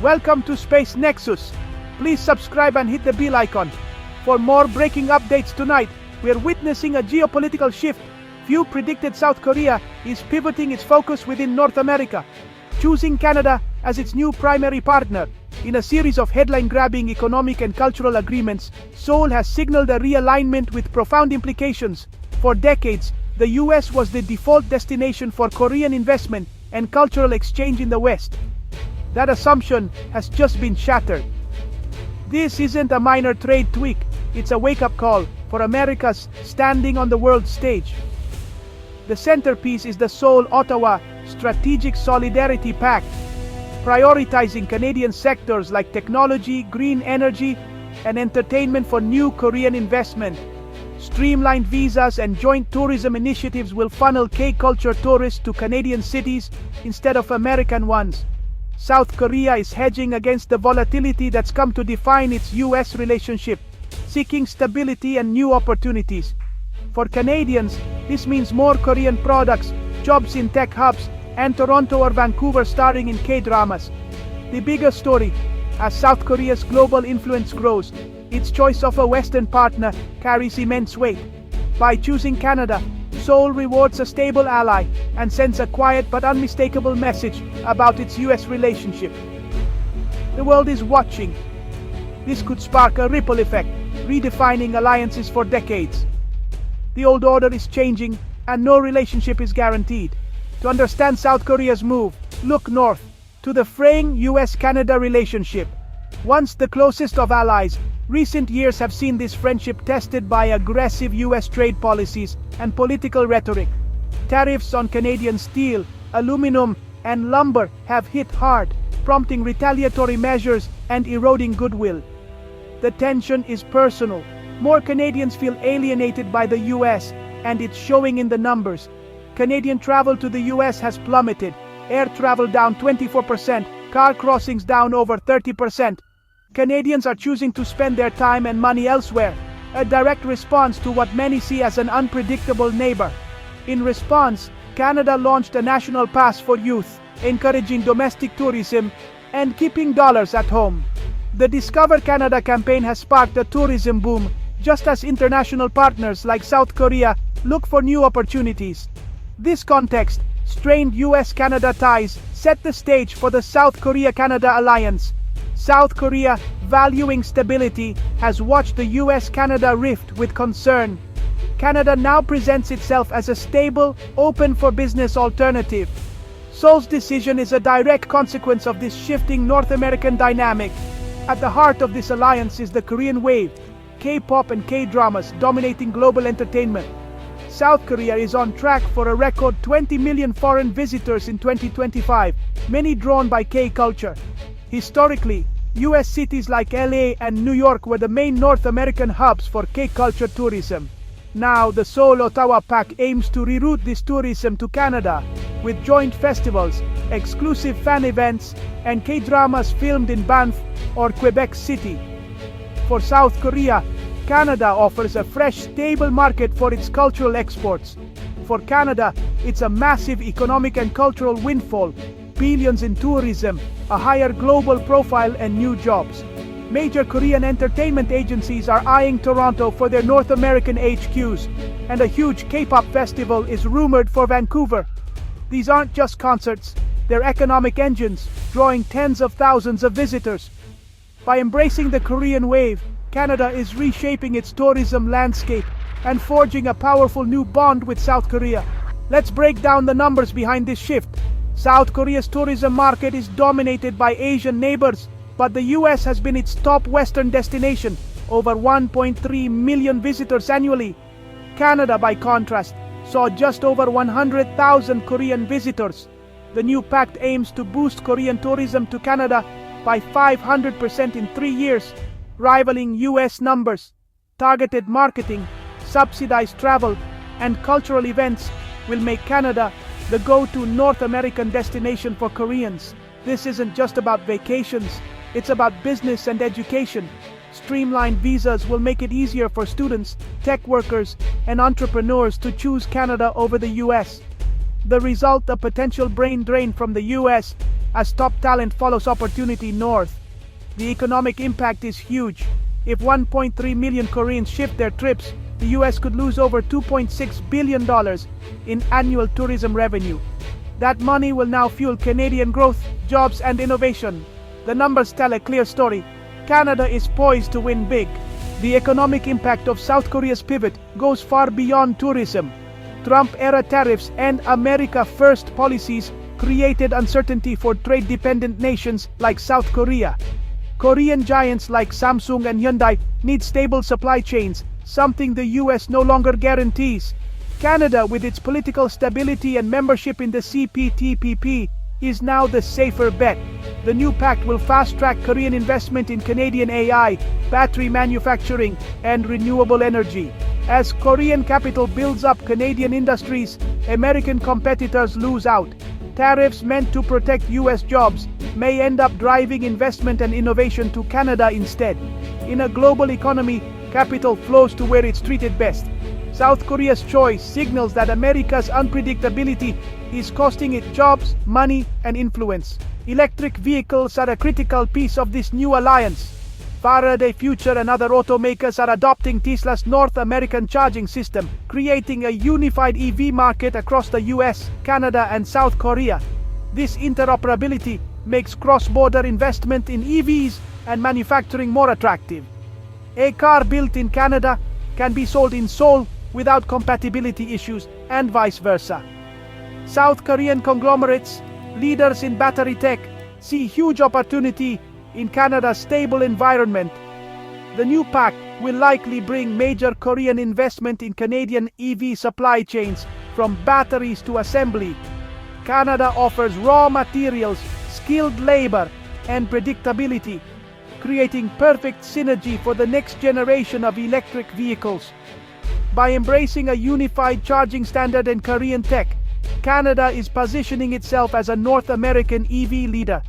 Welcome to Space Nexus. Please subscribe and hit the bell icon. For more breaking updates tonight, we are witnessing a geopolitical shift. Few predicted South Korea is pivoting its focus within North America, choosing Canada as its new primary partner. In a series of headline-grabbing economic and cultural agreements, Seoul has signaled a realignment with profound implications. For decades, the U.S. was the default destination for Korean investment and cultural exchange in the West. That assumption has just been shattered. This isn't a minor trade tweak, it's a wake-up call for America's standing on the world stage. The centerpiece is the Seoul-Ottawa Strategic Solidarity Pact, prioritizing Canadian sectors like technology, green energy, and entertainment for new Korean investment. Streamlined visas and joint tourism initiatives will funnel K-culture tourists to Canadian cities instead of American ones. South Korea is hedging against the volatility that's come to define its U.S. relationship, seeking stability and new opportunities. For Canadians, this means more Korean products, jobs in tech hubs, and Toronto or Vancouver starring in K-dramas. The bigger story, as South Korea's global influence grows, its choice of a Western partner carries immense weight. By choosing Canada, Seoul rewards a stable ally and sends a quiet but unmistakable message about its U.S. relationship. The world is watching. This could spark a ripple effect, redefining alliances for decades. The old order is changing, and no relationship is guaranteed. To understand South Korea's move, look north, to the fraying U.S.-Canada relationship. Once the closest of allies, recent years have seen this friendship tested by aggressive U.S. trade policies and political rhetoric. Tariffs on Canadian steel, aluminum, and lumber have hit hard, prompting retaliatory measures and eroding goodwill. The tension is personal. More Canadians feel alienated by the U.S., and it's showing in the numbers. Canadian travel to the U.S. has plummeted, air travel down 24%, car crossings down over 30%. Canadians are choosing to spend their time and money elsewhere, a direct response to what many see as an unpredictable neighbor. In response, Canada launched a national pass for youth, encouraging domestic tourism and keeping dollars at home. The Discover Canada campaign has sparked a tourism boom, just as international partners like South Korea look for new opportunities. This context, strained U.S.-Canada ties set the stage for the South Korea-Canada alliance. South Korea, valuing stability, has watched the U.S.-Canada rift with concern. Canada now presents itself as a stable, open-for-business alternative. Seoul's decision is a direct consequence of this shifting North American dynamic. At the heart of this alliance is the Korean wave, K-pop and K-dramas dominating global entertainment. South Korea is on track for a record 20 million foreign visitors in 2025, many drawn by K-culture. Historically, U.S. cities like LA and New York were the main North American hubs for K-culture tourism. Now, the Seoul-Ottawa Pact aims to reroute this tourism to Canada, with joint festivals, exclusive fan events, and K-dramas filmed in Banff or Quebec City. For South Korea, Canada offers a fresh, stable market for its cultural exports. For Canada, it's a massive economic and cultural windfall, billions in tourism, a higher global profile, and new jobs. Major Korean entertainment agencies are eyeing Toronto for their North American HQs, and a huge K-pop festival is rumored for Vancouver. These aren't just concerts, they're economic engines, drawing tens of thousands of visitors. By embracing the Korean wave, Canada is reshaping its tourism landscape and forging a powerful new bond with South Korea. Let's break down the numbers behind this shift. South Korea's tourism market is dominated by Asian neighbors, but the U.S. has been its top Western destination, over 1.3 million visitors annually. Canada, by contrast, saw just over 100,000 Korean visitors. The new pact aims to boost Korean tourism to Canada by 500% in 3 years, rivaling U.S. numbers. Targeted marketing, subsidized travel, and cultural events will make Canada the go-to North American destination for Koreans. This isn't just about vacations, it's about business and education. Streamlined visas will make it easier for students, tech workers, and entrepreneurs to choose Canada over the U.S. The result, a potential brain drain from the U.S., as top talent follows opportunity north. The economic impact is huge. If 1.3 million Koreans shift their trips, the US could lose over $2.6 billion in annual tourism revenue. That money will now fuel Canadian growth, jobs, and innovation. The numbers tell a clear story. Canada is poised to win big. The economic impact of South Korea's pivot goes far beyond tourism. Trump-era tariffs and America First policies created uncertainty for trade-dependent nations like South Korea. Korean giants like Samsung and Hyundai need stable supply chains, something the US no longer guarantees. Canada, with its political stability and membership in the CPTPP, is now the safer bet. The new pact will fast-track Korean investment in Canadian AI, battery manufacturing, and renewable energy. As Korean capital builds up Canadian industries, American competitors lose out. Tariffs meant to protect US jobs may end up driving investment and innovation to Canada instead. In a global economy, capital flows to where it's treated best. South Korea's choice signals that America's unpredictability is costing it jobs, money, and influence. Electric vehicles are a critical piece of this new alliance. Faraday Future and other automakers are adopting Tesla's North American charging system, creating a unified EV market across the US, Canada, and South Korea. This interoperability makes cross-border investment in EVs and manufacturing more attractive. A car built in Canada can be sold in Seoul without compatibility issues, and vice versa. South Korean conglomerates, leaders in battery tech, see huge opportunity in Canada's stable environment. The new pact will likely bring major Korean investment in Canadian EV supply chains, from batteries to assembly. Canada offers raw materials, skilled labor, and predictability, creating perfect synergy for the next generation of electric vehicles. By embracing a unified charging standard and Korean tech, Canada is positioning itself as a North American EV leader.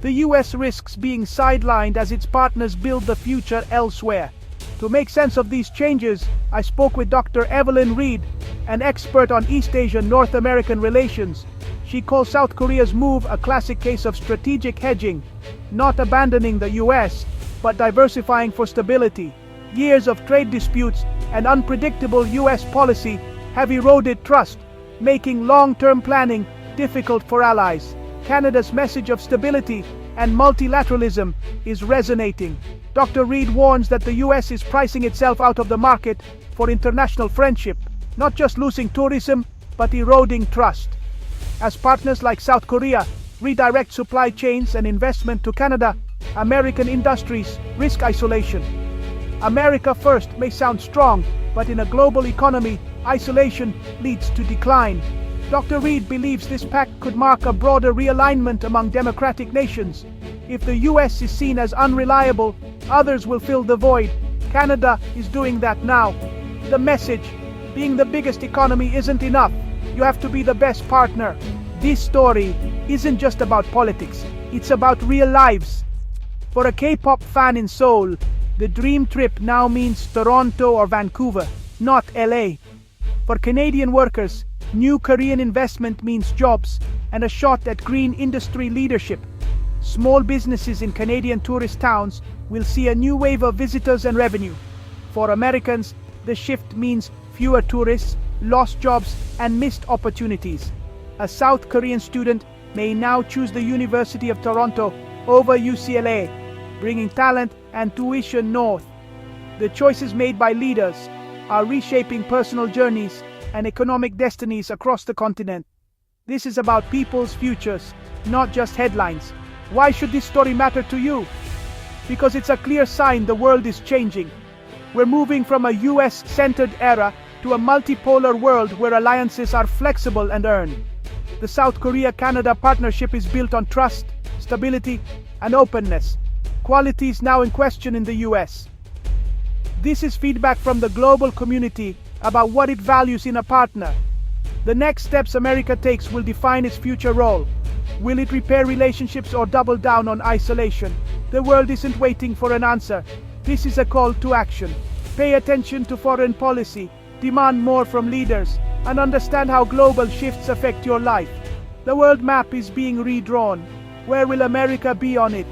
The US risks being sidelined as its partners build the future elsewhere. To make sense of these changes, I spoke with Dr. Evelyn Reed, an expert on East Asian-North American relations. She calls South Korea's move a classic case of strategic hedging, not abandoning the US, but diversifying for stability. Years of trade disputes and unpredictable US policy have eroded trust, making long-term planning difficult for allies. Canada's message of stability and multilateralism is resonating. Dr. Reed warns that the US is pricing itself out of the market for international friendship, not just losing tourism, but eroding trust. As partners like South Korea redirect supply chains and investment to Canada, American industries risk isolation. America First may sound strong, but in a global economy, isolation leads to decline. Dr. Reed believes this pact could mark a broader realignment among democratic nations. If the US is seen as unreliable, others will fill the void. Canada is doing that now. The message: being the biggest economy isn't enough. You have to be the best partner. This story isn't just about politics, it's about real lives. For a K-pop fan in Seoul, the dream trip now means Toronto or Vancouver, not LA. For Canadian workers, new Korean investment means jobs and a shot at green industry leadership. Small businesses in Canadian tourist towns will see a new wave of visitors and revenue. For Americans, the shift means fewer tourists, lost jobs, and missed opportunities. A South Korean student may now choose the University of Toronto over UCLA, bringing talent and tuition north. The choices made by leaders are reshaping personal journeys and economic destinies across the continent. This is about people's futures, not just headlines. Why should this story matter to you? Because it's a clear sign the world is changing. We're moving from a US-centered era to a multipolar world where alliances are flexible and earned. The South Korea-Canada partnership is built on trust, stability, and openness, qualities now in question in the US. This is feedback from the global community about what it values in a partner. The next steps America takes will define its future role. Will it repair relationships or double down on isolation? The world isn't waiting for an answer. This is a call to action. Pay attention to foreign policy, demand more from leaders, and understand how global shifts affect your life. The world map is being redrawn. Where will America be on it?